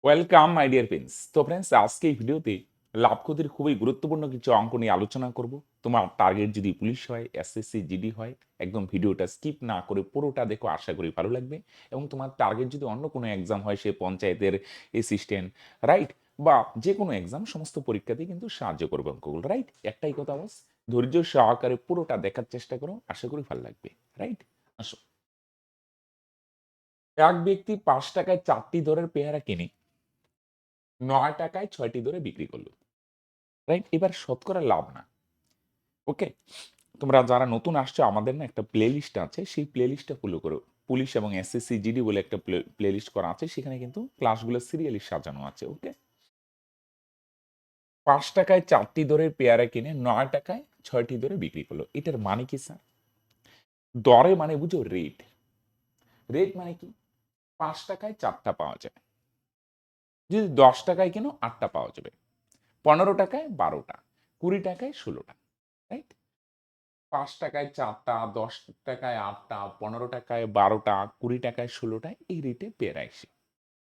Welcome my dear friends. তো friends, আজকে এই ভিডিওতে লাভ ক্ষতির খুবই গুরুত্বপূর্ণ কিছু অঙ্ক নিয়ে আলোচনা করব। তোমার টার্গেট যদি পুলিশ হয়, এসএসসি, জিডি হয়, একদম ভিডিওটা স্কিপ না করে পুরোটা দেখো, আশা করি ভালো লাগবে। এবং তোমার টার্গেট যদি অন্য কোনো এক্সাম হয়, সে পঞ্চায়েতের অ্যাসিস্ট্যান্ট, রাইট, বা যে কোনো এক্সাম, সমস্ত পরীক্ষাতেই কিন্তু সাহায্য করবে অঙ্কগুলো, রাইট। একটাই কথা বস, ধৈর্য সহকারে পুরোটা দেখার চেষ্টা করো, আশা করি ভালো লাগবে, রাইট। আসো, এক ব্যক্তি 5 টাকায় 4টি দরের পেয়ারা কিনে 9 টাকায় 6টি দরে বিক্রি করলো, রাইট। এবার শতকরা লাভ না, ওকে। তোমরা যারা নতুন আসছো, আমাদের না একটা প্লে লিস্ট আছে, সেই প্লে লিস্টটা ফলো করো। পুলিশ এবং এসএসসি জিডি বলে একটা প্লে লিস্ট করা আছে, সেখানে কিন্তু ক্লাসগুলো সিরিয়ালি সাজানো আছে, ওকে। 5 টাকায় 4টি দরের পেয়ারা কিনে 9 টাকায় 6টি দরে বিক্রি করলো, এটার মানে কি স্যার? দরে মানে বুঝো রেট। রেট মানে কি? 5 টাকায় 4টা পাওয়া যায়, যদি 10 টাকায় কেন 8টা পাওয়া যাবে, 15 টাকায় 12টা, 20 টাকায় 16টা, রাইট। 5 টাকায় 4টা, 10 টাকায় 8টা, 15 টাকায় 12টা, 20 টাকায় 16টা, এই রেটে পেয়ারা এসে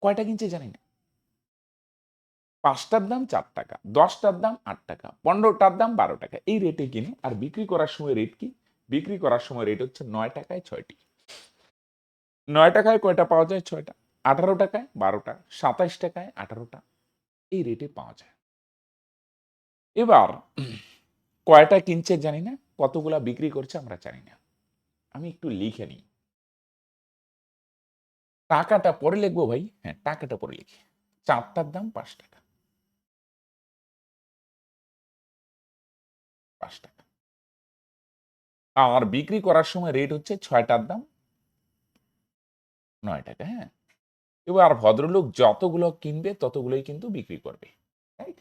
কয়টা কিনছে জানি না। 5টার দাম 4 টাকা, 10টার দাম 8 টাকা, 15টার দাম 12 টাকা, এই রেটে কিনে। আর বিক্রি করার সময় রেট কি? বিক্রি করার সময় রেট হচ্ছে 9 টাকায় 6টি। 9 টাকায় কয়টা পাওয়া যায়? 6টা। 18 টাকায় 12টা, 27 টাকায় 18টা, এই রেটে পাওয়া যায়। এবার কয়টা কিনছে জানি না, কতগুলা বিক্রি করছে আমরা জানি না। আমি একটু লিখে নিই। টাকাটা পরে লিখবো ভাই, হ্যাঁ টাকাটা পরে লিখি। 4টার দাম 5 টাকা, 5 টাকা। আর বিক্রি করার সময় রেট হচ্ছে 6টার দাম 9 টাকা, হ্যাঁ। এবার ভদ্রলোক যতগুলো কিনবে ততগুলোই কিন্তু বিক্রি করবে, রাইট।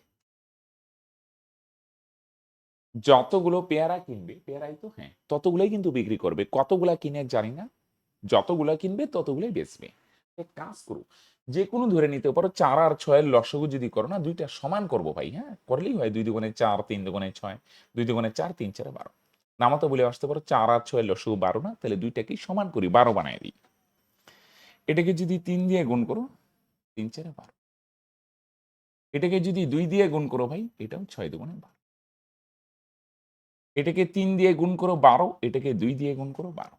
যতগুলো পেয়ারা কিনবে, পেয়ারাই তো, হ্যাঁ, ততগুলোই কিন্তু বিক্রি করবে। কতগুলা কিনে জানি না, যতগুলা কিনবে ততগুলোই বেচবে। এক কাজ করো, যে কোনো ধরে নিতে পারো। 4 আর 6-এর লসাগু যদি করো না, দুইটা সমান করবো ভাই, হ্যাঁ, করলেই হয়। 2 দুগুণে 4, 3 দুগুণে 6, 2 দুগুণে 4, 3 4 12। নামাতো বলে আসতে পারো 4 আর 6-এর লসাগু 12 না, তাহলে দুইটাকেই সমান করি, 12 বানায় দিই। এটাকে যদি 3 দিয়ে গুণ করো, 3 4 12। এটাকে যদি 2 দিয়ে গুণ করো ভাই, এটাও 6 দুগুণে 12। এটাকে 3 দিয়ে গুণ করো 12, এটাকে 2 দিয়ে গুণ করো 12,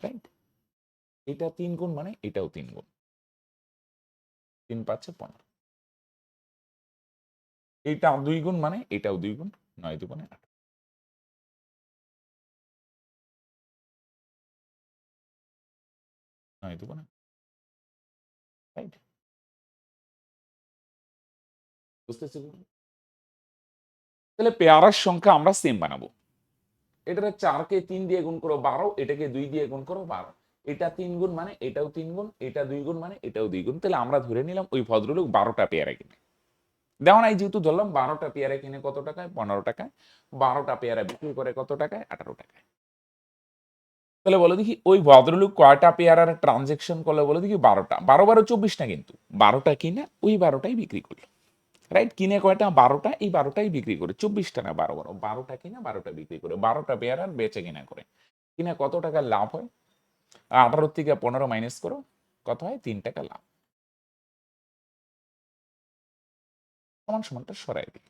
রাইট। এটা 3 গুণ মানে এটাও 3 গুণ, 3 5 15। এটা 2 গুণ মানে এটাও 2 গুণ, 9 দুগুণে 18, 9 দুগুণে, রাইট। বুঝতেছি? তাহলে পেয়ারার সংখ্যা আমরা সেম বানাবো। এটাকে 4কে 3 দিয়ে গুণ করো 12, এটাকে 2 দিয়ে গুণ করো 12। এটা 3 গুণ মানে এটাও 3 গুণ, এটা 2 গুণ মানে এটাও 2 গুণ। তাহলে আমরা ধরে নিলাম ওই ভদ্রলোক 12টা পেয়ারা কিনে। দেখো না, এই যেহেতু ধরলাম 12টা পেয়ারা কিনে কত টাকায়? 15 টাকায়। 12টা পেয়ারা বিক্রি করে কত টাকায়? 18 টাকায়। তাহলে বলো দেখি, ওই ভদ্রলোক কয়টা পেয়ারার ট্রানজেকশন করলো বলো দেখি? 12টা। 12 12 24 না কিন্তু। 12টা কিনে ওই 12টাই বিক্রি করলো, রাইট। কিনে কয়টা? 12টা, এই 12টাই বিক্রি করে। 24টা না, 12 12। 12টা কিনে 12টা বিক্রি করে, 12টা পেয়ারার বেচে কিনা করে। কিনা কত টাকা লাভ হয়? 18 থেকে 15 মাইনাস করো, কত হয়? 3 টাকা লাভ। সমান সমানটা সরাই দিই।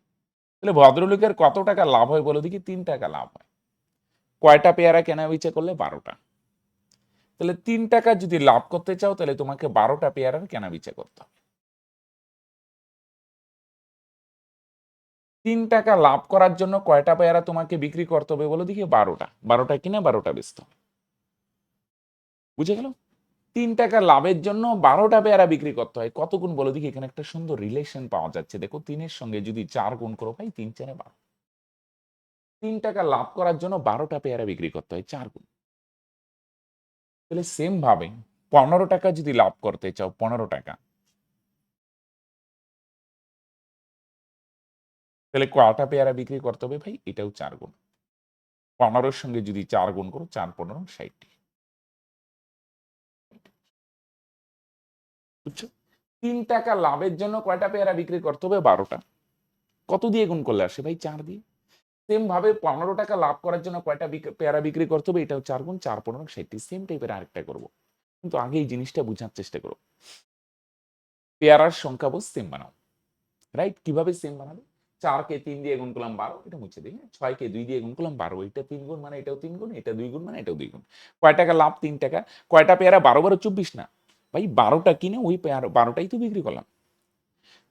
তাহলে ভদ্রলোকের কত টাকা লাভ হয় বলো দেখি? 3 টাকা লাভ হয়। কয়টা পেয়ারা কেনা বেচা করলে? 12টা। তাহলে 3 টাকা যদি লাভ করতে চাও, তাহলে তোমাকে 12টা পেয়ারার কেনা বেচা করতে হবে। 3 টাকা লাভ করার জন্য কয়টা পেয়ারা তোমাকে বিক্রি করতে হবে বলো দেখি? 12টা। 12টা কিনে 12টা বেচতে হবে। বুঝে গেল? 3 টাকা লাভের জন্য 12টা পেয়ারা বিক্রি করতে হয়। কত গুণ বলো দেখি? এখানে একটা সুন্দর রিলেশন পাওয়া যাচ্ছে। দেখো, 3 এর সঙ্গে যদি 4 গুণ করো ভাই, 3 4 12। 3 টাকা লাভ করার জন্য 12টা পেয়ারা বিক্রি করতে হয়, 4 গুণ। তাহলে সেম ভাবে 15 টাকা যদি লাভ করতে চাও, 15 টাকা, তাহলে কয়টা পেয়ারা বিক্রি করতে হবে ভাই? এটাও 4 গুণ। 15 এর সঙ্গে যদি 4 গুণ করো, 4 15 60। বুঝছো? 3 টাকা লাভের জন্য কয়টা পেয়ারা বিক্রি করতে হবে? 12টা। কত দিয়ে গুণ করলে আসে ভাই? 4 দিয়ে। সেম ভাবে 15 টাকা লাভ করার জন্য কয়টা পেয়ারা বিক্রি করতে হবে? এটাও 4 গুণ, 4 15 60। সেম টাইপের আরেকটা করব, কিন্তু আগে এই জিনিসটা বুঝার চেষ্টা করো। পেয়ারার সংখ্যা বস সেম বানাও, রাইট? কিভাবে সেম বানাবে? 4 কে 3 দিয়ে গুণ করলাম 12, এটা মুছে দিই। 6 কে 2 দিয়ে গুণ করলাম 12, এটা 3 গুণ মানে এটাও 3 গুণ, এটা 2 গুণ মানে এটাও 2 গুণ। কয় টাকা লাভ? 3 টাকা। কয়টা পেয়ারা? 12 12 24 না ভাই, 12টা কিনে ওই পেয়ারা 12টাই তো বিক্রি করলাম।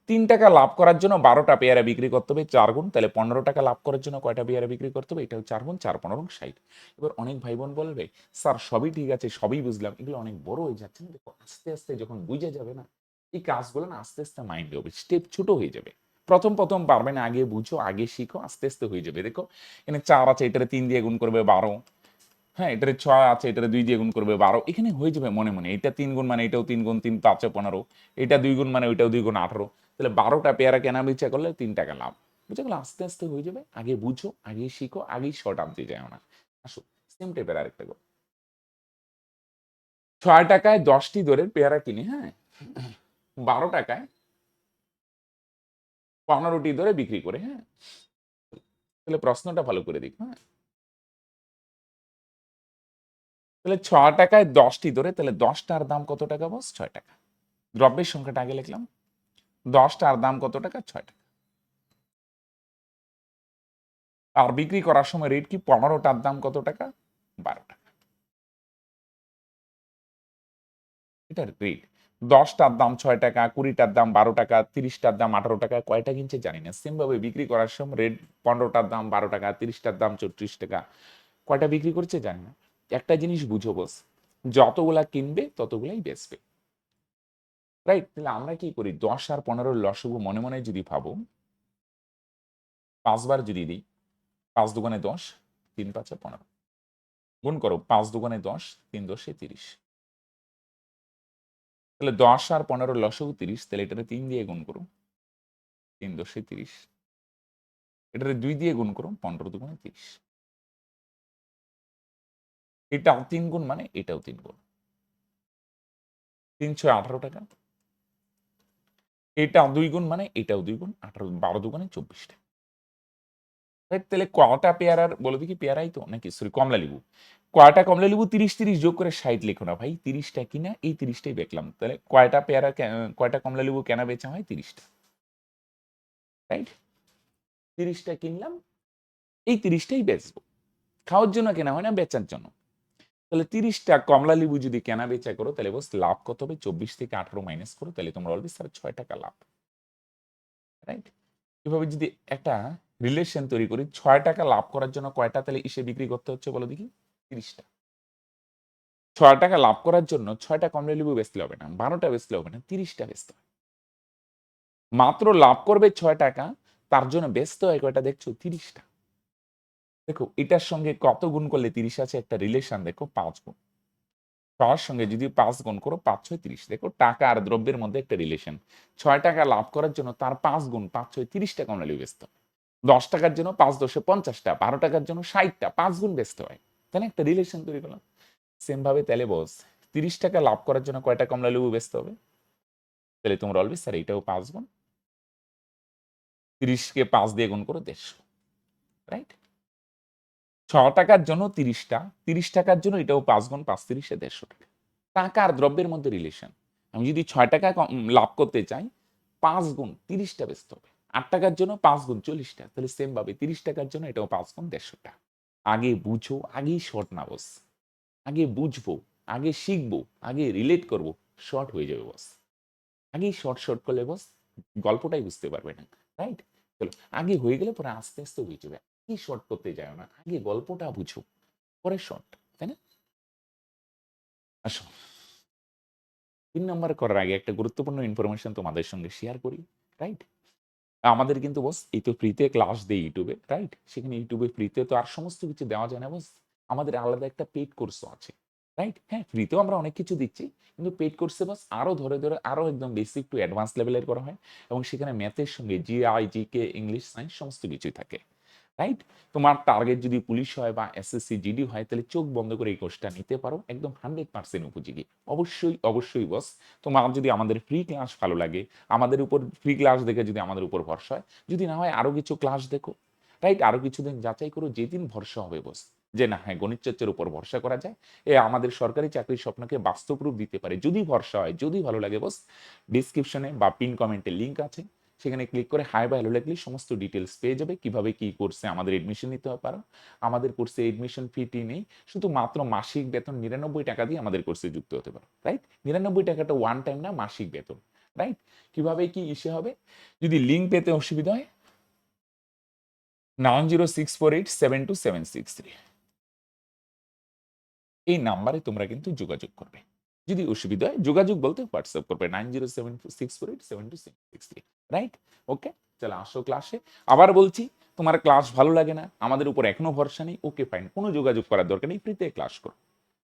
3 টাকা লাভ করার জন্য 12টা পেয়ারা বিক্রি করতে হবে 4 গুণ, তাহলে 15 টাকা লাভ করার জন্য কয়টা পেয়ারা বিক্রি করতে হবে? এটাও 4 গুণ, 4 15 60। এবার অনেক ভাই বোন বলবে, স্যার সবই ঠিক আছে, সবই বুঝলাম, এগুলো অনেক বড় হয়ে যাচ্ছে না। দেখো আস্তে আস্তে যখন বুঝে যাবে না, এই কাজগুলো না আস্তে আস্তে মাইন্ডে হবে, স্টেপ ছোট হয়ে যাবে। প্রথম প্রথম পারবে না, আগে বুঝো, আগে শিখো, আস্তে আস্তে হয়ে যাবে। দেখো এখানে 4 আছে, এটারে 3 দিয়ে গুণ করবে 12, হ্যাঁ এটারে 6 আছে, এটারে 2 দিয়ে গুণ করবে 12, এখানে হয়ে যাবে মনে মনে। এটা 3 গুণ মানে এটাও 3 গুণ, 3 5 15, এটা 2 গুণ মানে ওইটাও 2 গুণ 18, তাহলে 12টা পেয়ারা কেনা বেচা করলে 3 টাকা লাভ। বুঝে গেল? আস্তে আস্তে হয়ে যাবে, আগে বুঝো, আগে শিখো, আগেই শর্ট আনতে যায় না। আসো সেম টাইপের আরেকটা গো। 6 টাকায় 10টি দরের পেয়ারা কিনে, হ্যাঁ 12 টাকায় 15টি দরে বিক্রি করে, হ্যাঁ তাহলে প্রশ্নটা ভালো করে দেখো, হ্যাঁ তাহলে 6 টাকায় 10টি দরে, তাহলে 10টার দাম কত টাকা বস? 6 টাকা। দ্রব্যের সংখ্যাটা আগে লিখলাম, 10টার দাম কত টাকা? 6 টাকা। আর বিক্রি করার সময় রেট কি? 15টার দাম কত টাকা? 12 টাকা। এটার রেট 10টার দাম 6 টাকা, 20টার দাম 12 টাকা, 30টার দাম 18 টাকা, কয়টা কিনছে জানি না। সেম ভাবে বিক্রি করার সময় রেট 15টার দাম 12 টাকা, 30টার দাম 34 টাকা, কয়টা বিক্রি করছে জানি না। একটা জিনিস বুঝো বস, যতগুলা কিনবে ততগুলাই বেচবে, রাইট? তাহলে আমরা কি করি? 10 আর 15 লসগু মনে মনে যদি ভাবো, 5 বার যদি দিই, 5 দুগুণে 10, 3 5 15, গুণ করো 5 দুগুণে 10, 3 10 30, তাহলে 10 আর 15 লসগু 30, তাহলে এটারে 3 দিয়ে গুণ করো, 3 10 30, এটারে 2 দিয়ে গুণ করো, 15 দুগুণে 30, এটাও 3 গুণ মানে এটাও 3 গুণ, 3 6 18 টাকা, এটাও 2 গুণ মানে এটাও 2 গুণ, 18 12 দুগুণে 24 টাকা, রাইট? তাহলে কয়টা পেয়ারার বলো দেখি? পেয়ারাই তো নাকি, সরি কমলা লেবু, কয়টা কমলা লেবু? 30 30 যোগ করে 60 লিখো না ভাই, 30টা কিনা এই 30টাই বেচলাম, তাহলে কয়টা পেয়ারা কয়টা কমলা লেবু কেনা বেচা হয়? 30টা, রাইট? 30টা কিনলাম, এই 30টাই বেচবো, খাওয়ার জন্য কেনা হয় না, বেচার জন্য। তাহলে 30টা কমলা লেবু যদি কেনা বেচা করো, তাহলে বস লাভ কত হবে? 24 থেকে 18 মাইনাস করো, তাহলে তোমরা বলবে স্যার 6 টাকা লাভ, রাইট? এভাবে যদি একটা রিলেশন তৈরি করি, 6 টাকা লাভ করার জন্য কয়টা তাহলে ইসে বিক্রি করতে হচ্ছে বলো দেখি? 30টা। 6 টাকা লাভ করার জন্য 6টা কমলা লেবু বেচলে হবে না, 12টা বেচলে হবে না, 30টা বেচতে হয়। মাত্র লাভ করবে 6 টাকা, তার জন্য বেচতে হয় কয়টা দেখছো? 30টা। দেখো এটার সঙ্গে কত গুণ করলে 30 আছে? একটা রিলেশন দেখো, 5 গুণ। 6 সঙ্গে যদি 5 গুণ করো, 5 6 30, দেখো টাকা আর দ্রব্যের মধ্যে একটা রিলেশন। 6 টাকা লাভ করার জন্য তার 5 গুণ, 5 6 30টা কমলা লেবু বেচতে হয়। 10 টাকার জন্য 5 10 50টা, 12 টাকার জন্য 60টা, 5 গুণ বেচতে হয়। তাহলে একটা রিলেশন তৈরি করলাম। সেম ভাবে তাহলে বস 30 টাকা লাভ করার জন্য কয়টা কমলা লেবু বেচতে হবে? তাহলে তোমরা বলবে স্যার এটাও 5 গুণ, 30কে 5 দিয়ে গুণ করো 150, রাইট? 6 টাকার জন্য 30টা, 30 টাকার জন্য এটাও 5 গুণ, 5 30 এ 150 টাকা। টাকা আর দ্রব্যের মধ্যে রিলেশন। আমি যদি 6 টাকা লাভ করতে চাই, 5 গুণ 30টা বেচতে হবে। 8 টাকার জন্য 5 গুণ 40টা, তাহলে সেম ভাবে 30 টাকার জন্য এটাও 5 গুণ 150 টাকা। আগে বুঝো, আগেই শর্ট না বস। আগে বুঝবো, আগে শিখবো, আগে রিলেট করব, শর্ট হয়ে যাবে বস। আগেই শর্ট শর্ট করলে বস গল্পটাই বুঝতে পারবে না, রাইট? চলো আগে হয়ে গেলে পরে আস্তে আস্তে হয়ে যাবে। আগে শর্ট করতে যাও না, আগে গল্পটা বুঝো, পরে শর্ট, তাই না? আসো 3 নম্বর করার আগে একটা গুরুত্বপূর্ণ ইনফরমেশন তোমাদের সঙ্গে শেয়ার করি, রাইট? আমাদের কিন্তু বস এই তো ফ্রিতে ক্লাস দেই ইউটিউবে, রাইট? সেখানে ইউটিউবে ফ্রিতে তো আর সমস্ত কিছু দেওয়া যায় না বস, আমাদের আলাদা একটা পেইড কোর্সও আছে, রাইট? হ্যাঁ ফ্রিতেও আমরা অনেক কিছু দিচ্ছি, কিন্তু পেইড কোর্সে বস আরো ধরে ধরে আরো একদম বেসিক টু অ্যাডভান্স লেভেলের করা হয়, এবং সেখানে ম্যাথের সঙ্গে জিআই জিকে ইংলিশ সায়েন্স সমস্ত কিছুই থাকে, রাইট? তোমার টার্গেট যদি পুলিশ হয় বা এসএসসি জিডি হয়, তাহলে চোখ বন্ধ করে এই কোর্সটা নিতে পারো, একদম 100% উপযোগী। অবশ্যই অবশ্যই বস, তোমার যদি আমাদের ফ্রি ক্লাস ভালো লাগে, আমাদের উপর ফ্রি ক্লাস দেখে যদি আমাদের উপর ভরসা হয়, যদি না হয় আরো কিছু ক্লাস দেখো, রাইট? আরো কিছুদিন যাচাই করো, যেদিন ভরসা হবে বস, যে না হ্যাঁ গণিত চর্চার উপর ভরসা করা যায়, আমাদের সরকারি চাকরির স্বপ্নকে বাস্তব রূপ দিতে পারে। যদি ভরসা হয়, যদি ভালো লাগে, বস ডিসক্রিপশনে বা পিন কমেন্টে লিঙ্ক আছে, সেখানে ক্লিক করে হাই বা হ্যালো লিখলে সমস্ত ডিটেলস পেয়ে যাবে। কিভাবে কি কোর্সে আমাদের এডমিশন নিতে পারো। আমাদের কোর্সে এডমিশন ফি নেই, শুধু মাত্র মাসিক বেতন 99 টাকা দিয়ে আমাদের কোর্সে যুক্ত হতে পারো। রাইট, 99 টাকাটা ওয়ান টাইম না, মাসিক বেতন। রাইট, কিভাবে কি ইসে হবে, যদি লিঙ্ক পেতে অসুবিধা হয় 9064872763 এই নাম্বারে তোমরা কিন্তু যোগাযোগ করবে। যদি অসুবিধা হয় যোগাযোগ বলতে হোয়াটসঅ্যাপ করবে 9076487266 রাইট। ওকে, চলো আসো ক্লাসে। আবার বলছি, তোমার ক্লাস ভালো লাগে না, আমাদের উপর এখনো ভরসা নেই, ওকে ফাইন, কোনো যোগাযোগ করার দরকার নেই, ফ্রিতে ক্লাস করো।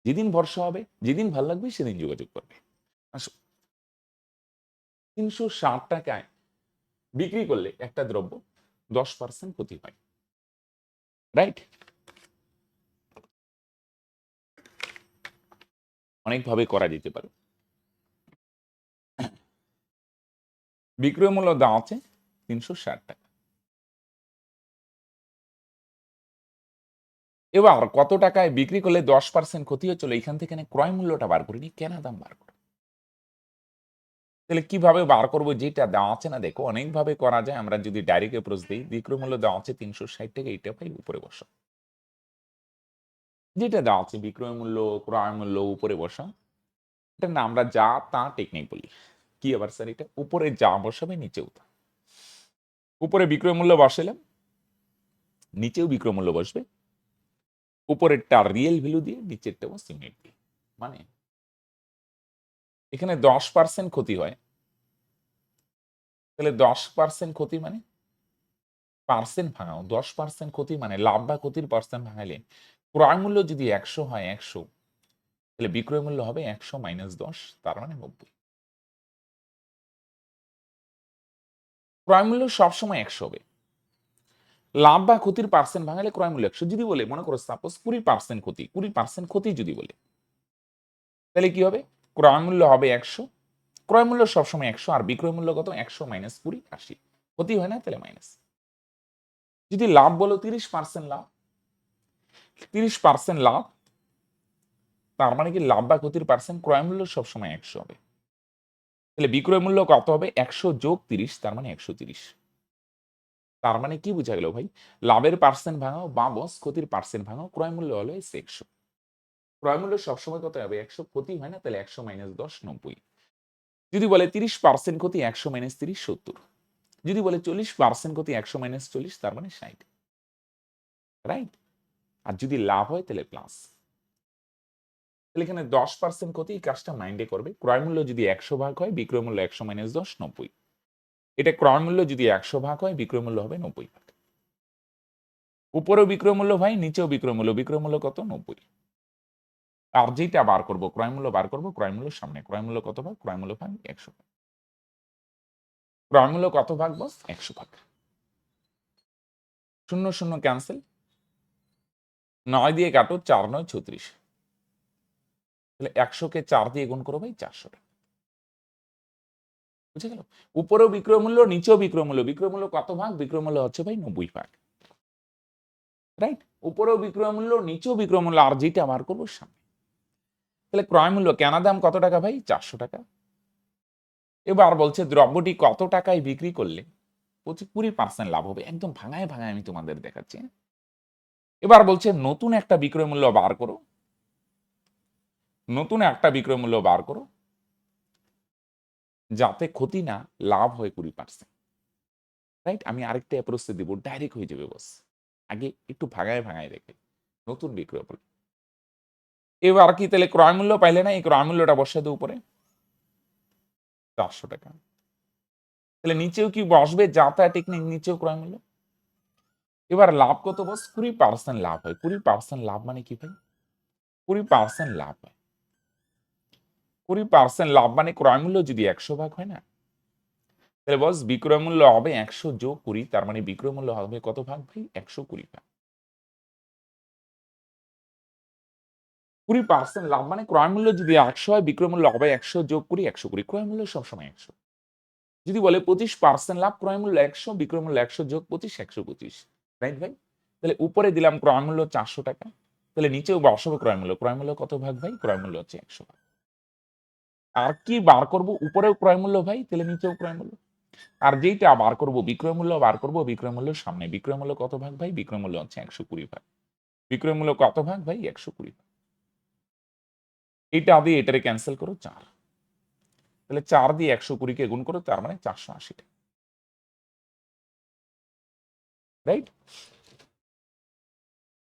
যেদিন ভরসা হবে, যেদিন ভালো লাগবে সেদিন যোগাযোগ করবে। আসো, 360 টাকায় বিক্রি করলে একটা দ্রব্য 10% ক্ষতি হয়। রাইট, অনেকভাবে করা যেতে পারে। বিক্রয় মূল্য দেওয়া আছে 360 টাকা। এবার কত টাকায় বিক্রি করলে 10% ক্ষতি হচ্ছিল, এখান থেকে ক্রয় মূল্যটা বার করিনি, কেনা দাম বার করো। তাহলে কিভাবে বার করবো, যেটা দেওয়া আছে না, দেখো অনেকভাবে করা যায়। আমরা যদি ডাইরেক্ট অ্যাপ্রোচ দিই, বিক্রয় মূল্য দেওয়া আছে 360 টাকা, এইটা ভাই উপরে বসা, যেটা দেওয়া আছে বিক্রয় মূল্য ক্রয় মূল্য উপরে বসা, এটা না আমরা যা তা টেকনিক বলি। কি আবার স্যার, এটা উপরে যা বসাবে নিচেও তা। উপরে বিক্রয় মূল্য বসালাম, নিচেও বিক্রয় মূল্য বসবে, উপরেরটা রিয়েল ভ্যালু দিয়ে, নিচেরটা বস ইউনিট দিয়ে। মানে এখানে 10% ক্ষতি হয়, তাহলে 10% ক্ষতি মানে পার্সেন্ট ভাঙাও, 10% ক্ষতি মানে লাভ বা ক্ষতির পার্সেন্ট ভাঙাইলে ক্রয় মূল্য যদি 100 হয়, 100, তাহলে বিক্রয় মূল্য হবে 100 মাইনাস 10, তার মানে 90। ক্রয় মূল্য সবসময় 100 হবে। লাভ বা ক্ষতির পার্সেন্ট ভাঙালে ক্রয় মূল্য 100 যদি বলে, মনে করো সাপোজ 20% ক্ষতি, 20% ক্ষতি যদি বলে, তাহলে কি হবে, ক্রয় মূল্য হবে 100, ক্রয় মূল্য সবসময় 100, আর বিক্রয় মূল্য কত, 100 মাইনাস 20, 80। ক্ষতি হয় না, তাহলে মাইনাস। যদি লাভ বলো 30% লাভ, 30% লাভ, তার মানে কি লাভ বা ক্ষতির পার্সেন্ট, ক্রয় মূল্য সবসময় 100 হবে, তাহলে বিক্রয় মূল্য কত হবে, 100 যোগ 30, তার মানে 130। তার মানে কি বোঝা গেল ভাই, লাভের পার্সেন্ট ভাঙাও বা বস ক্ষতির পার্সেন্ট ভাঙাও, ক্রয় মূল্য হলো 100। ক্রয় মূল্য সবসময় কত হবে, 100, ক্ষতি হয় না, তাহলে 100 মাইনাস 10, 90। যদি বলে 30% ক্ষতি, 100 মাইনাস 30, 70। যদি বলে 40% ক্ষতি, 100 মাইনাস 40, তার মানে 60। রাইট, আর যদি লাভ হয় তাহলে প্লাস। তাহলে এখানে 10% ক্ষতি, এই কাজটা মাইন্ডে করবে। ক্রয় মূল্য যদি 100 ভাগ হয়, বিক্রয় মূল্য 100 মাইনাস 10, 90। এটা ক্রয় মূল্য যদি 100 ভাগ হয়, বিক্রয় মূল্য হবে 90 ভাগ। উপরেও বিক্রয় মূল্য ভাই, নিচেও বিক্রয় মূল্য, বিক্রয় মূল্য কত, 90। আর যেটা বার করবো, ক্রয় মূল্য বার করবো, ক্রয় মূল্য সামনে, ক্রয় মূল্য কত ভাগ, ক্রয় মূল্য ভাগ 100 ভাগ। ক্রয় মূল্য কত ভাগ বস, 100 ভাগ। শূন্য শূন্য ক্যান্সেল, 9 দিয়ে কাটো, 4 9 36, তাহলে 100-কে 4 দিয়ে গুণ করো ভাই, 400 টাকা। বুঝে গেল, উপরেও বিক্রয় মূল্য, নিচেও বিক্রয় মূল্য, বিক্রয় মূল্য কত ভাগ, বিক্রয় মূল্য হচ্ছে ভাই 90 ভাগ। রাইট, উপরেও বিক্রয় মূল্য, নিচেও বিক্রয় মূল্য, আর যেটা বার করবো সামনে। তাহলে ক্রয় মূল্য কেনা দাম কত টাকা ভাই, 400 টাকা। এবার বলছে দ্রব্যটি কত টাকায় বিক্রি করলে 20% লাভ হবে, একদম ভাঙায় ভাঙায় আমি তোমাদের দেখাচ্ছি। এবার বলছে নতুন একটা বিক্রয় মূল্য বার করো, নতুন একটা বিক্রয় মূল্য বার করো যাতে ক্ষতি না, লাভ হয় 20%। রাইট, আমি আরেকটা অ্যাপ্রোচে দিব, ডাইরেক্ট হয়ে যাবে বস, আগে একটু ভাগায় ভাগায় রেখে নতুন বিক্রয় মূল্য। এবার কি, তাহলে ক্রয় মূল্য পাইলে না, এই ক্রয় মূল্যটা বসে দেবো উপরে 400 টাকা। তাহলে নিচেও কি বসবে, যাতা টেকনিক, নিচেও ক্রয় মূল্য। এবার লাভ কত বস, 20% লাভ হয়। 20% লাভ মানে কি ভাই, 20% লাভ হয়, 20% লাভ মানে ক্রয় মূল্য যদি 100 ভাগ হয় না, তাহলে বস বিক্রয় মূল্য হবে 100 যোগ 20, তার মানে বিক্রয় মূল্য হবে কত ভাগ ভাই, 120 ভাগ। 20% লাভ মানে ক্রয় মূল্য যদি 100 হয়, বিক্রয় মূল্য হবে 100 যোগ 20, 120। ক্রয় মূল্য সবসময় 100। যদি বলে 25% লাভ, ক্রয় মূল্য 100, বিক্রয় মূল্য 100 যোগ 25, 125। রাইট ভাই, তাহলে উপরে দিলাম ক্রয় মূল্য 400 টাকা, তাহলে নিচেও বসাবো ক্রয় মূল্য। ক্রয় মূল্য কত ভাগ ভাই? ক্রয় মূল্য হচ্ছে 100 ভাগ। আর কি বার করব? উপরেও ক্রয় মূল্য ভাই, তাহলে নিচেও ক্রয় মূল্য। আর যেইটা বার করব বিক্রয় মূল্য বার করব, বিক্রয় মূল্যের সামনে। বিক্রয় মূল্য কত ভাগ ভাই? বিক্রয় মূল্য হচ্ছে 120 ভাগ। বিক্রয় মূল্য কত ভাগ ভাই? 120 ভাগ। এইটা দিয়ে এটারে ক্যান্সেল করো 4। তাহলে 4 দিয়ে 120 কে গুণ করো, তার মানে 480 টাকা। রাইট?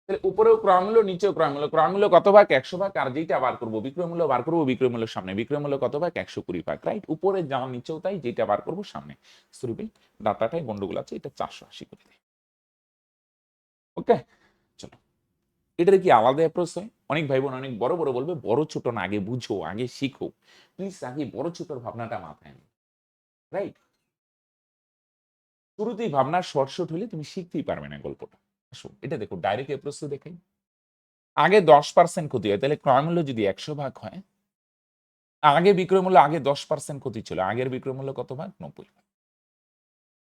তাহলে উপরেও ক্রয় মূল্য, নিচেও ক্রয় মূল্য। ক্রয় মূল্য কত ভাগ? 100 ভাগ। আর যেইটা বার করব বিক্রয় মূল্য বার করব, বিক্রয় মূল্যের সামনে। বিক্রয় মূল্য কত ভাগ? 120 ভাগ। রাইট? উপরে যা নিচেও তাই, যেটা বার করব সামনে। সরি ভাই, ডাটাটাই গন্ডগোল আছে, এটা 480 করে দিই। ওকে, চলো। এটার কি আলাদা অ্যাপ্রোচ হয়? অনেক ভাই বোন অনেক বড় বড় বলবে, বড় ছোট না, আগে বুঝো, আগে শিখো। প্লিজ আগে বড় ছোটর ভাবনাটা মাথায় আনো। রাইট? শুরুতেই ভাবনা শর্ট শর্ট হলে তুমি শিখতেই পারবে না গল্পটা। আসো এটা দেখো, ডাইরেক্ট অ্যাপ্রোচ তো দেখাই। আগে 10% ক্ষতি হয়, তাহলে ক্রয় মূল্য যদি 100 ভাগ হয়, আগে বিক্রয় মূল্য আগে 10% ক্ষতি ছিল, আগের বিক্রয় মূল্য কত ভাগ? 90 ভাগ।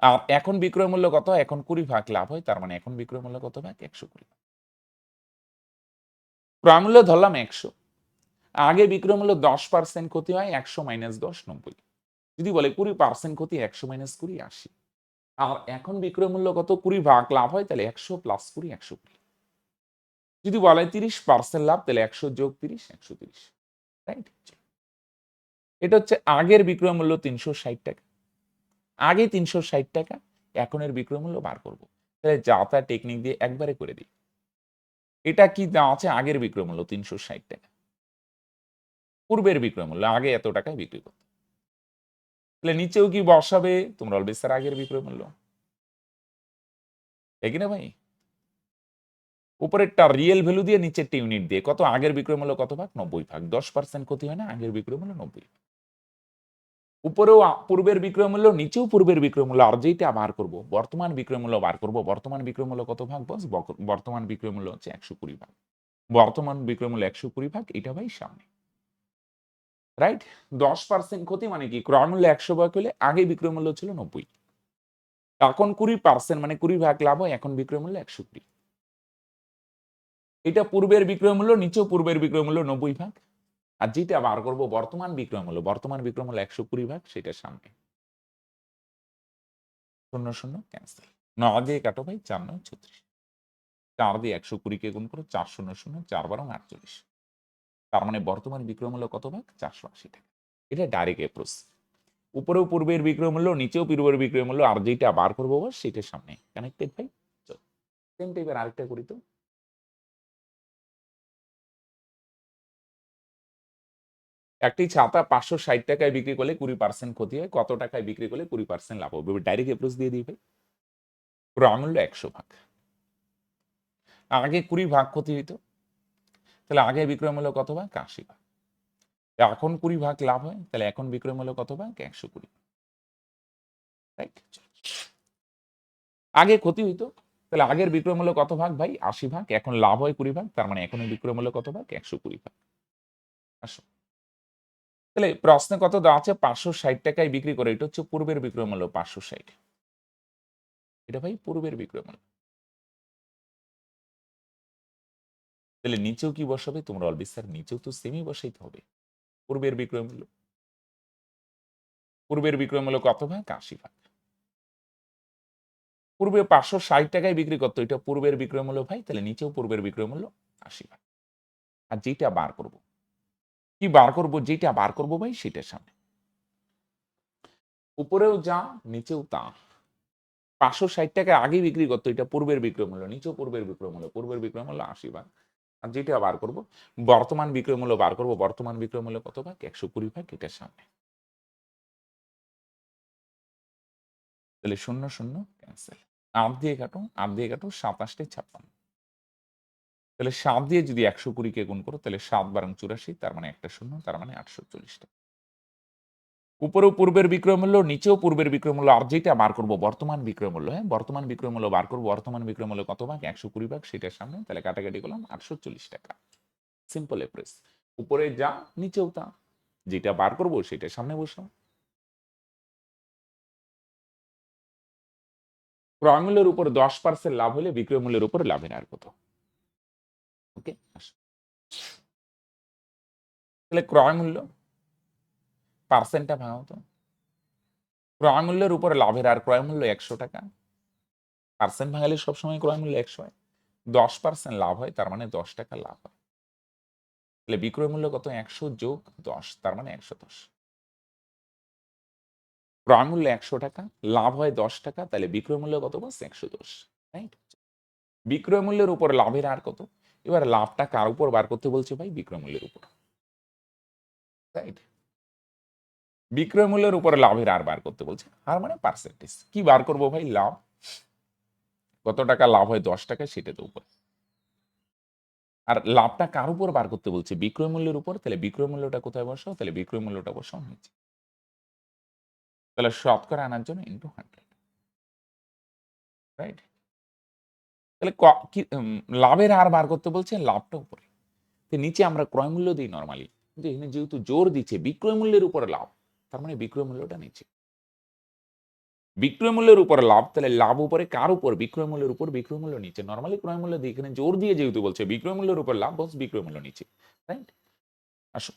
আর এখন বিক্রয় মূল্য কত? এখন 20 ভাগ লাভ হয়, তার মানে এখন বিক্রয় মূল্য কত ভাগ? 120 ভাগ। ক্রয় মূল্য ধরলাম 100, আগে বিক্রয় মূল্য 10% ক্ষতি হয়, 100 মাইনাস 10 90। যদি বলে 20% ক্ষতি, 100 মাইনাস 20 80। আর এখন বিক্রয় মূল্য কত? 20 ভাগ লাভ হয়, তাহলে 100 প্লাস 20 120। যদি বলে 30% লাভ, তাহলে 100 যোগ 30 130। রাইট? এটা হচ্ছে আগের বিক্রয় মূল্য 360 টাকা, আগে 360 টাকা, এখনের বিক্রয় মূল্য বার করব। তাহলে যা তা টেকনিক দিয়ে একবারে করে দিই। এটা কি দেওয়া আছে? আগের বিক্রয় মূল্য 360 টাকা, পূর্বের বিক্রয় মূল্য আগে এত টাকায় বিক্রি করতে। তাহলে নিচেও কি বসাবে? তোমরা অলবেজ স্যার আগের বিক্রয় মূল্য, তাই কিনা ভাই? উপরেরটা রিয়েল ভ্যালু দিয়ে, নিচেরটা ইউনিট দিয়ে। কত? আগের বিক্রয় মূল্য কত ভাগ? 90 ভাগ। 10% ক্ষতি হয় না, আগের বিক্রয় মূল্য 90। উপরেও পূর্বের বিক্রয় মূল্য, নিচেও পূর্বের বিক্রয় মূল্য। আর যেটা বার করব বর্তমান বিক্রয় মূল্য বার করব। বর্তমান বিক্রয় মূল্য কত ভাগ বস? বর্তমান বিক্রয় মূল্য হচ্ছে 120 ভাগ। বর্তমান বিক্রয় মূল্য 120 ভাগ, এটা ভাই সামনে। রাইট? 10% ক্ষতি মানে কি? ক্রয় মূল্য 100 ভাগ হলে আগে বিক্রয় মূল্য ছিল 90, এখন 20% মানে 20 ভাগ লাভ হয়, এখন বিক্রয় মূল্য 120। এটা পূর্বের বিক্রয় মূল্য, নিচেও পূর্বের বিক্রয় মূল্য 90 ভাগ। আর যেটা বার করব বর্তমান বিক্রয় মূল্য, বর্তমান বিক্রয় মূল্য 120 ভাগ, সেটা সামনে। 0 0 ক্যান্সেল। 9 দিয়ে কাটো ভাই, 4 9 36। 4 দিয়ে 120 কে গুণ করো, 4 0 0 4 12 48। তার মানে বর্তমান বিক্রয় মূল্য কত ভাগ? 480 টাকা। এটা ডাইরেক্ট অ্যাপ্রোচ। উপরেও পূর্বের বিক্রয় মূল্য, নিচেও পূর্বের বিক্রয় মূল্য, আর যেটা বার করবো সেটার সামনে। কানেক্টেড ভাই? চল সেম টাইপের আরেকটা করি তো। একটি ছাতা 560 টাকায় বিক্রি করলে 20% ক্ষতি হয়, কত টাকায় বিক্রি করলে 20% লাভ হবে? ডাইরেক্ট অ্যাপ্রোচ দিয়ে দিই ভাই। ক্রয় মূল্য 100 ভাগ, আগে 20 ভাগ ক্ষতি হইতো, তাহলে আগে বিক্রয় মূল্য কত ভাগ? 80 ভাগ। এখন 20 ভাগ লাভ হয়, তাহলে এখন বিক্রয় মূল্য কত ভাগ? 120। রাইট? আগে ক্ষতি হইতো, তাহলে আগের বিক্রয় মূল্য কত ভাগ ভাই? 80 ভাগ। এখন লাভ হয় 20 ভাগ, তার মানে এখন বিক্রয় মূল্য কত ভাগ? 120 ভাগ। আসো, তাহলে প্রশ্নে কত দেওয়া আছে? 560 টাকায় বিক্রি করে, এটা হচ্ছে পূর্বের বিক্রয় মূল্য 560। এটা ভাই পূর্বের বিক্রয় মূল্য। তাহলে নিচেও কি বসাবে? তোমরা অলবেজ স্যার নিচেও তো সেমই বসাইতে হবে। পূর্বের বিক্রয় মূল্য, পূর্বের বিক্রয় মূল্য কত ভাগ? 80 ভাগ। পূর্বে 560 টাকায় বিক্রি করতো, এটা পূর্বের বিক্রয় মূল্য ভাই, তাহলে নিচেও পূর্বের বিক্রয় মূল্য 80 ভাগ। আর যেটা বার করব, কি বার করব? যেটা বার করব ভাই সেটার সামনে। উপরেও যা, নিচেও তা। 560 টাকায় আগে বিক্রি করতো, এটা পূর্বের বিক্রয় মূল্য, নিচেও পূর্বের বিক্রয় মূল্য। পূর্বের বিক্রয় মূল্য 80 ভাগ। আর যেটা বার করব বর্তমান বিক্রয় মূল্য বার করব। বর্তমান বিক্রয় মূল্য কত ভাগ? 120 ভাগ, এটার সামনে। তাহলে 0 0 ক্যান্সেল। 8 দিয়ে কাটো, 8 দিয়ে কাটো, 27 56। তাহলে 7 দিয়ে যদি 120 কে গুণ করো, তাহলে 7 বারং 84, তার মানে একটা শূন্য, তার মানে 840 টাকা। উপরেও পূর্বের বিক্রয় মূল্য, নিচেও পূর্বের বিক্রয় মূল্য, আর যেটা বার করব বর্তমান বিক্রয় মূল্য। হ্যাঁ, বর্তমান বিক্রয় মূল্য বার করব। বর্তমান বিক্রয় মূল্য কত ভাগ? 120 ভাগ, সেটার সামনে। তাহলে কাটাকাটি করলাম, 840 টাকা। সিম্পল এপ্রেস। উপরে যা, নিচেও তা, যেটা বার করব সেটা সামনে বসাও। ক্রয় মূল্যের উপর 10% লাভ হলে বিক্রয় মূল্যের উপর লাভের হার কত? ওকে, তাহলে ক্রয় মূল্য পার্সেন্টটা ভাঙাও তো। ক্রয় মূল্যের উপরে লাভের আর ক্রয় মূল্য 100 টাকা, পার্সেন্ট ভাঙালে সবসময় ক্রয় মূল্য 100 হয়, 10% লাভ হয়, তার মানে 10 টাকা লাভ হয়। তাহলে বিক্রয় মূল্য কত? 100 যোগ 10, তার মানে 110। ক্রয় মূল্য 100 টাকা, লাভ হয় 10 টাকা, তাহলে বিক্রয় মূল্য কত বস? 110, রাইট? বিক্রয় মূল্যের উপর লাভের হার কত? এবার লাভটা কার উপর বার করতে বলছে ভাই? বিক্রয় মূল্যের উপর, রাইট? বিক্রয় মূল্যের উপর লাভের হার বার করতে বলছে, হার মানে পার্সেন্টেজ। কি বার করবো ভাই? লাভ কত টাকা লাভ হয়? 10 টাকা, সেটা তো উপর। আর লাভটা কার উপর বার করতে বলছে? বিক্রয় মূল্যের উপর, তাহলে বিক্রয় মূল্যটা কোথায় বসাও? তাহলে বিক্রয় মূল্যটা বসাও নিচে। তাহলে শতকরা আনার জন্য ইন্টু 100, রাইট? তাহলে লাভের হার বার করতে বলছে, লাভটা উপরে, নিচে আমরা ক্রয় মূল্য দিই নর্মালি, কিন্তু এখানে যেহেতু জোর দিচ্ছে বিক্রয় মূল্যের উপরে লাভ, তার মানে বিক্রয় মূল্যটা নিচে। বিক্রয় মূল্যের উপর লাভ, তাহলে লাভ উপরে কার উপর? বিক্রয় মূল্যের উপর, বিক্রয় মূল্য নিচে। নর্মালি ক্রয় মূল্য দিয়ে, এখানে জোর দিয়ে যেহেতু বলছে বিক্রয় মূল্যের উপর লাভ, বস বিক্রয় মূল্য নিচে, রাইট? আসো,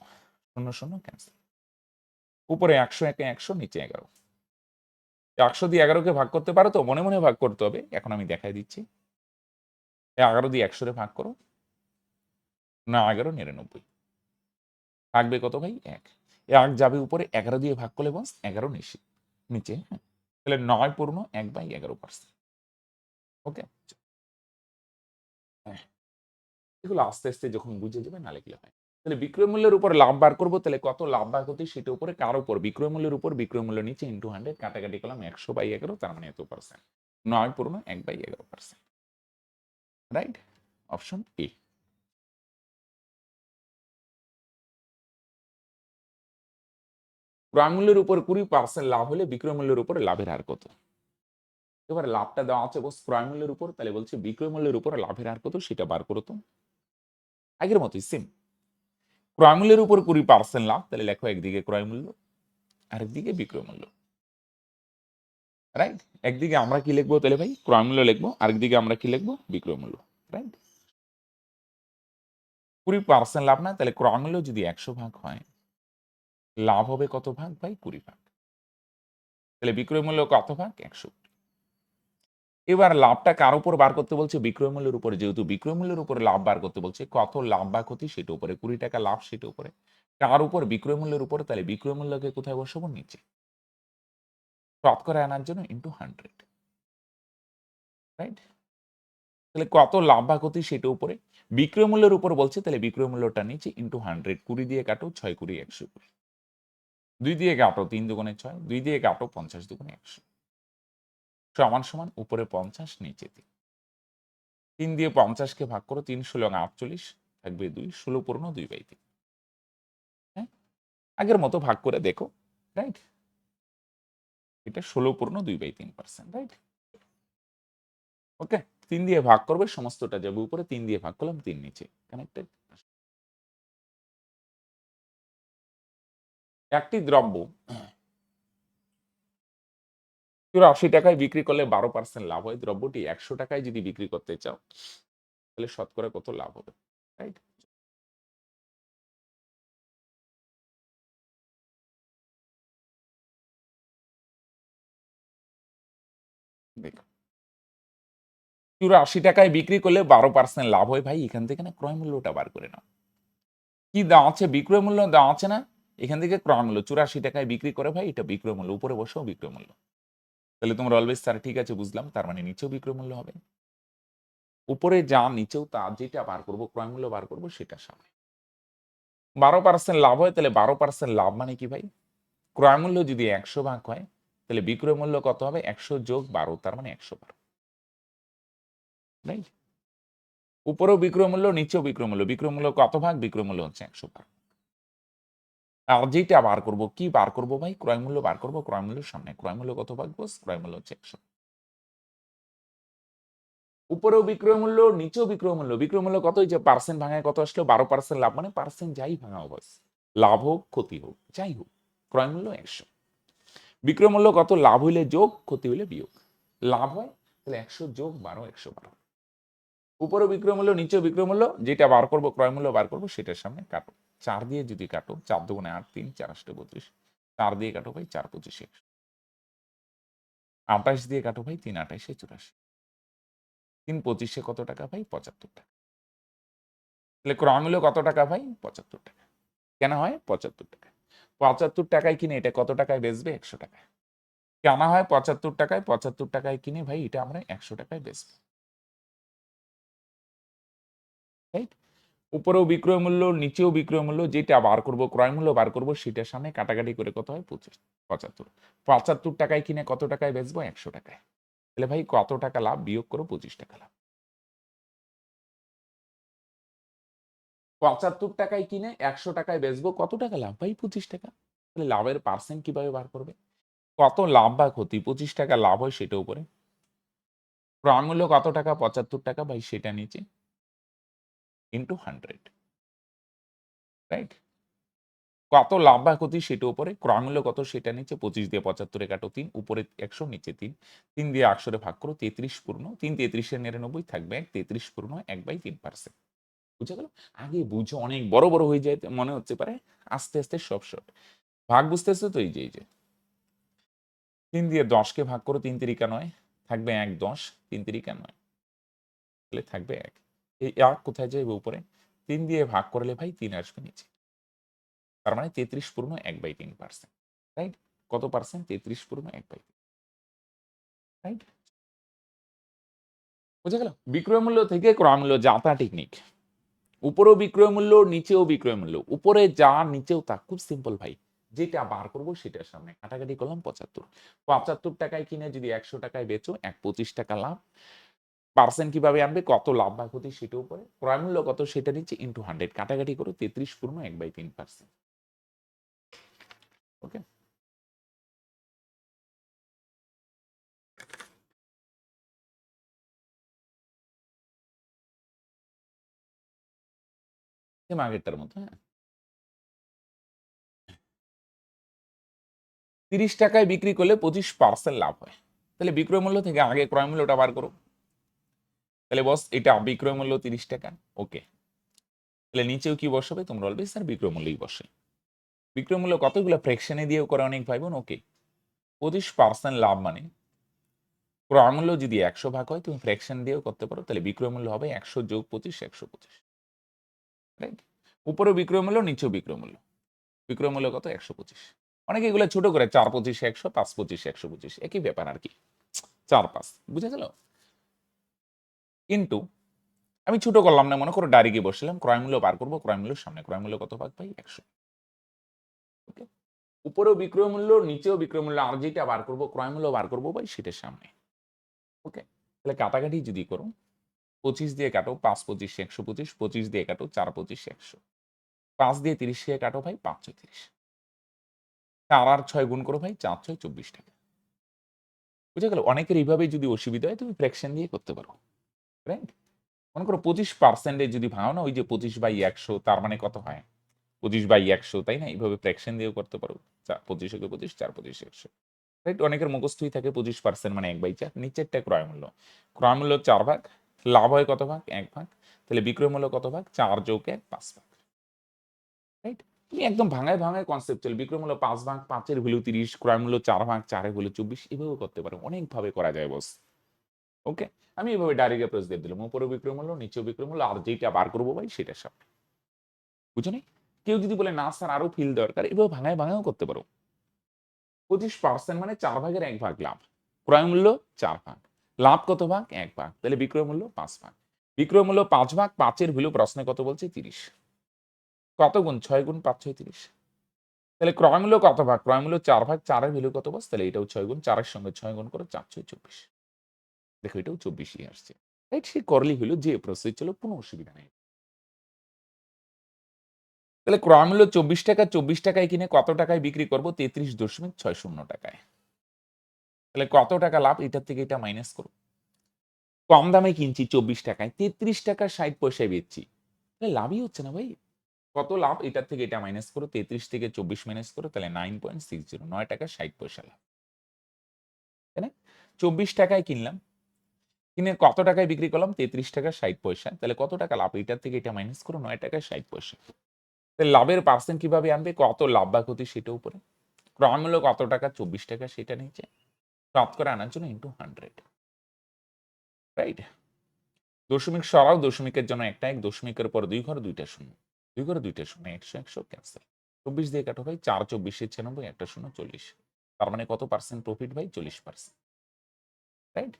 0 0 ক্যান্সেল। উপরে 100 একে 100, নিচে 11। 100 দিয়ে 11কে ভাগ করতে পারো তো? মনে মনে ভাগ করতে হবে, এখন আমি দেখাই দিচ্ছি। 11 দিয়ে 100 রে ভাগ করো না, 11 99, থাকবে কত ভাই? 1। 1 যাবে উপরে, 11 দিয়ে ভাগ করলে বস 11 নিচে, হ্যাঁ? তাহলে 9 পূর্ণ 1/11%। ওকে, হ্যাঁ, এগুলো আস্তে আস্তে যখন বুঝে যাবে না লিখলে হয়। তাহলে বিক্রয় মূল্যের উপর লাভ বার করবো, তাহলে কত লাভ বার করতে? সেটা উপরে কার উপর? বিক্রয় মূল্যের উপর, বিক্রয় মূল্য নিচে ইন্টু 100, কাটাকাটি করলাম 100/11, তার মানে এত পার্সেন্ট, 9 পূর্ণ 1/11%, রাইট? Option A. ক্রয় মূল্যের উপর 20% লাভ হলে বিক্রয় মূল্যের উপর লাভের হার কত? এবার লাভটা দেওয়া আছে বস ক্রয় মূল্যের উপর, তাহলে বলছে বিক্রয় মূল্যের উপর লাভের হার কত, সেটা বার করো তো। আগের মতোই সেম, ক্রয় মূল্যের উপর 20% লাভ, তাহলে লেখো একদিকে ক্রয় মূল্য, আরেকদিকে বিক্রয় মূল্য, রাইট? একদিকে আমরা কি লিখবো তাহলে ভাই? ক্রয় মূল্য লিখবো, আরেকদিকে আমরা কি লিখবো? বিক্রয় মূল্য, রাইট? 20% লাভ না, তাহলে ক্রয় মূল্য যদি 100 ভাগ হয়, লাভ হবে কত ভাগ ভাই? 20 ভাগ। তাহলে বিক্রয় মূল্য কত ভাগ? 100। এবার লাভটা কার উপর বার করতে বলছে? বিক্রয় মূল্যের উপরে, যেহেতু বিক্রয় মূল্যের উপরে লাভ বার করতে বলছে, কত লাভ বা ক্ষতি সেটা উপরে, 20 টাকা লাভ সেটা উপরে, কার উপর? বিক্রয় মূল্যের উপরে, তাহলে বিক্রয় মূল্যকে কোথায় বসাবো? নিচে। শতকরা আনার জন্য ইন্টু 100, রাইট? তাহলে কত লাভ বা ক্ষতি সেটা উপরে, বিক্রয় মূল্যের উপর বলছে, তাহলে বিক্রয় মূল্যটা নিচে ইন্টু 100, 20 দিয়ে কাটো 6 20 120, 2 দিয়ে কাটো 3 দুগুণে 6, 2 দিয়ে কাটো 50 দুগুণে 100, সমান সমান উপরে 50 নিচে 3। 3 দিয়ে 50কে ভাগ করো, 3 ষোলো 48, থাকবে 2, 16 পূর্ণ 2/3, হ্যাঁ? আগের মতো ভাগ করে দেখো, রাইট? এটা 16 পূর্ণ 2/3%, রাইট? ওকে, 3 দিয়ে ভাগ করবে, সমস্তটা যাবে উপরে, 3 দিয়ে ভাগ করলাম, 3 নিচে, কানেক্টেড। একটি দ্রব্য 80 টাকায় বিক্রি করলে 12% লাভ হয়, দ্রব্যটি 100 টাকায় যদি বিক্রি করতে চাও, তাহলে শতকরা কত লাভ হবে, রাইট? দেখো, 80 টাকায় বিক্রি করলে 12% লাভ হয় ভাই, এখান থেকে না ক্রয় মূল্যটা বার করে নাও। কি দেওয়া আছে? বিক্রয় মূল্য দেওয়া আছে না, এখান থেকে ক্রয় মূল্য 84 টাকায় বিক্রি করে ভাই, এটা বিক্রয় মূল্য, উপরে বসেও বিক্রয় মূল্য। তাহলে তোমরা অলওয়েজ স্যার ঠিক আছে বুঝলাম, তার মানে নিচেও বিক্রয় মূল্য হবে, উপরে যা নিচেও তা, যেটা বার করবো ক্রয় মূল্য বার করবো সেটা সামনে। 12% লাভ হয়, তাহলে 12% লাভ মানে কি ভাই? ক্রয় মূল্য যদি 100 ভাগ হয়, তাহলে বিক্রয় মূল্য কত হবে? 100 যোগ 12, তার মানে 112, রাইট? উপরেও বিক্রয় মূল্য, নিচেও বিক্রয় মূল্য, বিক্রয় মূল্য কত ভাগ? বিক্রয় মূল্য হচ্ছে 100 ভাগ। আর যেটা বার করবো, কি বার করবো ভাই? ক্রয় মূল্য বার করবো, ক্রয় মূল্যের সামনে ক্রয় মূল্য কত ভাগ বস? ক্রয় মূল্য হচ্ছে 100। উপরেও বিক্রয় মূল্য, নিচেও বিক্রয় মূল্য, বিক্রয় মূল্য কত? যে পার্সেন্ট ভাঙায় কত আসলো? 12% লাভ, মানে পার্সেন্ট যাই ভাঙাও বস, লাভ হোক ক্ষতি হোক যাই হোক, ক্রয় মূল্য 100। বিক্রয় মূল্য কত? লাভ হইলে যোগ, ক্ষতি হইলে বিয়োগ। লাভ হয় তাহলে 100 যোগ 12, 112। উপরে বিক্রয় মূল্য নিচেও বিক্রয় মূল্য, যেটা বার করবো ক্রয় মূল্য বার করবো সেটার সামনে কাটো। 4 দিয়ে যদি কাটো, 4 দুগুণে 8, 3 4 8 32, 4 দিয়ে কাটো ভাই 4 25 100, 28 দিয়ে কাটো ভাই 3 28 84, 3 25 কত টাকা ভাই 75 টাকা। তাহলে ক্রয় মূল্য কত টাকা ভাই 75 টাকা। কেন হয় 75 টাকা? 75 টাকায় কিনে এটা কত টাকায় বেচবে 100 টাকায়। কেনা হয় 75 টাকায়, 75 টাকায় কিনে ভাই এটা আমরা 100 টাকায় বেচবো। রাইট? উপরেও বিক্রয় মূল্য, নিচেও বিক্রয় মূল্য, যেটা বার করবো ক্রয় মূল্য বার করবো সেটার সামনে কাটাকাটি করে কত হয় 75। 75 টাকায় কিনে কত টাকায় বেচবো 100 টাকায়। তাহলে ভাই কত টাকা লাভ বিয়োগ করো 25 টাকা লাভ। 75 টাকায় কিনে 100 টাকায় বেচবো কত টাকা লাভ ভাই 25 টাকা। তাহলে লাভের পার্সেন্ট কিভাবে বার করবে? কত লাভ বা ক্ষতি 25 টাকা লাভ হয় সেটা উপরে, ক্রয় মূল্য কত টাকা 75 টাকা ভাই সেটা নিচে, ইন্টু 100, রাইট? কত লাভ বা ক্ষতি সেটা উপরে, ক্রয় মূল্য কত সেটা নিচে, 25 দিয়ে 75 কাটো 3, উপরে 100 নিচে 3, 3 দিয়ে 800 ভাগ করো 33 পূর্ণ 3 33 99 থাকবে 1, 33 পূর্ণ 1/3%। বুঝা গেল? আগে বুঝো, অনেক বড় বড় হয়ে যায় মনে হচ্ছে পারে, আস্তে আস্তে সব শর্ট। ভাগ বুঝতেছো তো? এই যে 3 দিয়ে 10কে ভাগ করো 3 তিরিকা 9, থাকবে 1 10, 3 তিরিকা 9, তাহলে থাকবে 1। এই 1 কোথায় যাবে উপরে, 3 দিয়ে ভাগ করলে ভাই 3 আসবে নিচে, তার মানে 33 পূর্ণ 1/3%, রাইট? কত পার্সেন্ট? 33 পূর্ণ 1/3, রাইট? বুঝা গেল? বিক্রয় মূল্য থেকে ক্রয় মূল্য যাতা টেকনিক। উপরেও বিক্রয় মূল্য, নিচেও বিক্রয় মূল্য, উপরে যা নিচেও তা, খুব সিম্পল ভাই। যেটা বার করবো সেটার সামনে কাটাকাটি করলাম 75। 75 টাকায় কিনে যদি 100 টাকায় বেচো 25 টাকা লাভ। পার্সেন্ট কিভাবে আনবে, কত লাভ বা ক্ষতি সেটা উপরে, ক্রয় মূল্য কত সেটা নিচ্ছে, ইন্টু 100, কাটাকাটি করো 33 পূর্ণ 1/3%। ওকে, সেম আগেরটার মতো। হ্যাঁ, 30 টাকায় বিক্রি করলে 25% লাভ হয়। তাহলে বিক্রয় মূল্য থেকে আগে ক্রয় মূল্যটা বার করো। তাহলে বস এটা বিক্রয় মূল্য 30 টাকা, ওকে। তাহলে নিচেও কি বসাবে, তোমরা বলবে স্যার বিক্রয় মূল্যই বসে। বিক্রয় মূল্য কতগুলো ফ্র্যাকশনে দিয়েও করে অনেক ভাই বোন, ওকে। 25% লাভ মানে ক্রয় মূল্য যদি 100 ভাগ হয় তুমি ফ্র্যাকশন দিয়েও করতে পারো, তাহলে বিক্রয় মূল্য হবে 100 যোগ 25 125, রাইট? উপরে বিক্রয় মূল্য, নিচেও বিক্রয় মূল্য। বিক্রয় মূল্য কত 125। অনেকে এগুলো ছোট করে 4 25 100, 5 25 125, একই ব্যাপার আর কি, 4 5, বুঝা গেল? কিন্তু আমি ছোট করলাম না, মনে করো ডাইরেক্টই বসলাম, ক্রয় মূল্য বার করবো, ক্রয় মূল্যের সামনে ক্রয় মূল্য কত ভাগ ভাই 100, ওকে। উপরেও বিক্রয় মূল্য, নিচেও বিক্রয় মূল্য, আর যেটা বার করবো ক্রয় মূল্য বার করবো ভাই সেটার সামনে, ওকে। তাহলে কাটাকাটি যদি করো, 25 দিয়ে কাটো 5 25 125, 25 দিয়ে কাটো 4 25 100, 5 দিয়ে 30 দিয়ে কাটো ভাই 5 30, 4 আর 6 গুণ করো ভাই 4 6 24 টাকা। বুঝা গেল? অনেকের এইভাবে যদি অসুবিধা হয় তুমি ফ্র্যাকশন দিয়ে করতে পারো, রাইট? মনে করো 25% যদি ভাঙো না, ওই যে 25/100, তার মানে কত হয় 25/100, তাই না? এইভাবে ফ্র্যাকশন দিয়েও করতে পারো। 25 কে 25, 4 25 100, রাইট? অনেকের মুখস্থই থাকে 25% মানে 1/4, নিচেরটা ক্রয় মূল্য। ক্রয় মূল্য 4 ভাগ, লাভ হয় কত ভাগ 1 ভাগ, তাহলে বিক্রয় মূল্য কত ভাগ 4 যোগ 1 5 ভাগ, রাইট? তুমি একদম ভাঙায় ভাঙায় কনসেপচুয়াল, বিক্রয় মূল্য 5 ভাগ, 5 এর ভ্যালু 30, ক্রয় মূল্য 4 ভাগ, 4 এর ভ্যালু 24, এভাবেও করতে পারো, অনেকভাবে করা যায় বস, ওকে। আমি এভাবে ডাইরেক্ট অ্যাপ্রোচ দিয়ে দিলাম, উপরে বিক্রয় মূল্য, নিচেও বিক্রয় মূল্য, আর যেটা বার করবো ভাই সেটার সামনে, বুঝো নি? কেউ যদি বলে না স্যার আরো ফিল দরকার, এভাবে ভাঙায় ভাঙাও করতে পারো। 25% মানে 4 ভাগের 1 ভাগ লাভ, ক্রয় মূল্য 4 ভাগ, লাভ কত ভাগ 1 ভাগ, তাহলে বিক্রয় মূল্য 5 ভাগ, বিক্রয় মূল্য 5 ভাগ, 5 এর ভ্যালু প্রশ্নে কত বলছে 30, কত গুণ 6 গুণ 5 6 30, তাহলে ক্রয় মূল্য কত ভাগ, ক্রয় মূল্য 4 ভাগ, 4 এর ভ্যালু কত বস, তাহলে এটাও 6 গুণ, 4 এর সঙ্গে 6 গুণ করে 4 6 24, দেখো এটাও 24ই আসছে, রাইট? সে করলেই হলো, যে প্রসেস ছিল, কোনো অসুবিধা নেই। তাহলে ক্রয় মূল্য 24 টাকা, 24 টাকায় কিনে কত টাকায় বিক্রি করবো 33.60 টাকায়, তাহলে কত টাকা লাভ, এটার থেকে এটা মাইনাস করো। কম দামে কিনছি 24 টাকায়, 33 টাকা 60 পয়সায় বেচছি, তাহলে লাভই হচ্ছে না ভাই। কত লাভ, এটার থেকে এটা মাইনাস করো, 33 থেকে 24 মাইনাস করো, তাহলে 9.60, 9 টাকা 60 পয়সা লাভ, তাই না? 24 টাকায় কিনলাম, কিনে কত টাকায় বিক্রি করলাম? 33 টাকা 60 পয়সা। তাহলে কত টাকা লাভ? এটার থেকে এটা মাইনাস করো 9 টাকা 60 পয়সা। তাহলে লাভের পার্সেন্ট কিভাবে আনবে? কত লাভ বা ক্ষতি সেটার উপরে। ক্রয় মূল্য কত টাকা? 24 টাকা, সেটা নিচে। শতকরা আনার জন্য ইন্টু 100, রাইট? দশমিক সরাও, দশমিকের জন্য একটা এক, দশমিকের পর 2 ঘর 2টা শূন্য, 2 ঘরে 2টা শূন্য, 100 100 ক্যান্সেল। 24 দিয়ে কাটো ভাই, 4 24 96, একটা শূন্য 40। তার মানে কত পার্সেন্ট প্রফিট ভাই? 40%, রাইট?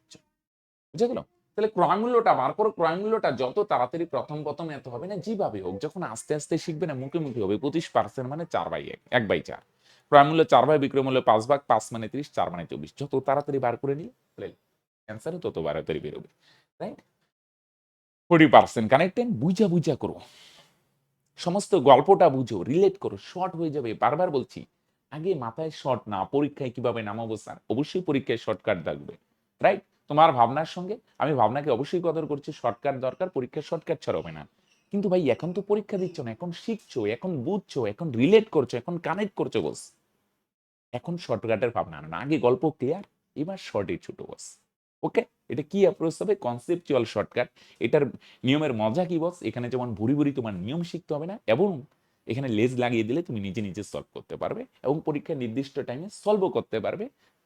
বুঝে গেল? তাহলে ক্রয় মূল্যটা বার করো। ক্রয় মূল্যটা যত তাড়াতাড়ি প্রথম এত হবে না, যেভাবে হোক যখন আস্তে আস্তে শিখবে না, মুখে মুখে হবে। 25% মানে 4/1, 1/4। ক্রয় মূল্য 4 ভাগ, বিক্রয় মূল্য 5 ভাগ, 5 মানে 30, 4 মানে 24। যত তাড়াতাড়ি বার করে নিলে অ্যান্সারও তত তাড়াতাড়ি বেরোবে, রাইট? 40% কানেক্টেড। বুঝা বুঝা করো, সমস্ত গল্পটা বুঝো, রিলেট করো, শর্ট হয়ে যাবে। বারবার বলছি, আগে মাথায় শর্ট না, পরীক্ষায় কিভাবে নামাবো স্যার? অবশ্যই পরীক্ষায় শর্টকাট থাকবে, রাইট? তোমার ভাবনার সঙ্গে আমি ভাবনাকে অবশ্যই কদর করছি। শর্টকাট দরকার, পরীক্ষায় শর্টকাট ছাড়া হবে না। কিন্তু ভাই এখন তো পরীক্ষা দিচ্ছ না, এখন শিখছো, এখন বুঝছো, এখন রিলেট করছো, এখন কানেক্ট করছো বস। এখন শর্টকাটের ভাবনা আনো না, আগে গল্প ক্লিয়ার, এবার শর্টে ছোট বস। ওকে, এটা কি অ্যাপ্রোচ হবে? Conceptual shortcut. এটার নিয়মের মজা কি বস? এখানে যেমন ভুরি ভুরি তোমার নিয়ম শিখতে হবে না, এবং এখানে লেজ লাগিয়ে দিলে তুমি নিজে নিজে সলভ করতে পারবে, এবং পরীক্ষার নির্দিষ্ট টাইমে সলভও করতে পারবে,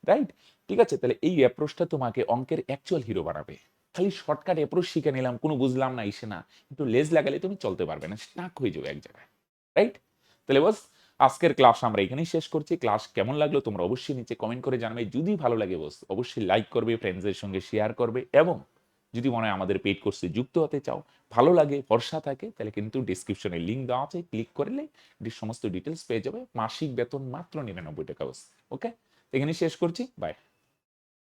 রাইট? ঠিক আছে, তাহলে এই অ্যাপ্রোচটা তোমাকে অঙ্কের অ্যাকচুয়াল হিরো বানাবে। খালি শর্টকাট অ্যাপ্রোচ শিখে নিলাম, কোনো বুঝলাম না, ইসে না, কিন্তু লেজ লাগালে তুমি চলতে পারবে না, স্টাক হয়ে যাবে এক জায়গায়, রাইট? তাহলে বস, আজকের ক্লাস আমরা এখানেই শেষ করছি। ক্লাস কেমন লাগলো তোমরা অবশ্যই নিচে কমেন্ট করে জানাবে। যদি ভালো লাগে বস অবশ্যই লাইক করবে, ফ্রেন্ডসদের সঙ্গে শেয়ার করবে, এবং যদি মনে হয় আমাদের পেইড কোর্সে যুক্ত হতে চাও, ভালো লাগে, ভরসা থাকে, তাহলে কিন্তু ডিসক্রিপশনে লিঙ্ক দেওয়া আছে, ক্লিক করলে সমস্ত ডিটেলস পেয়ে যাবে। মাসিক বেতন মাত্র 99 টাকা বস। ওকে, এখানেই শেষ করছি, বাই।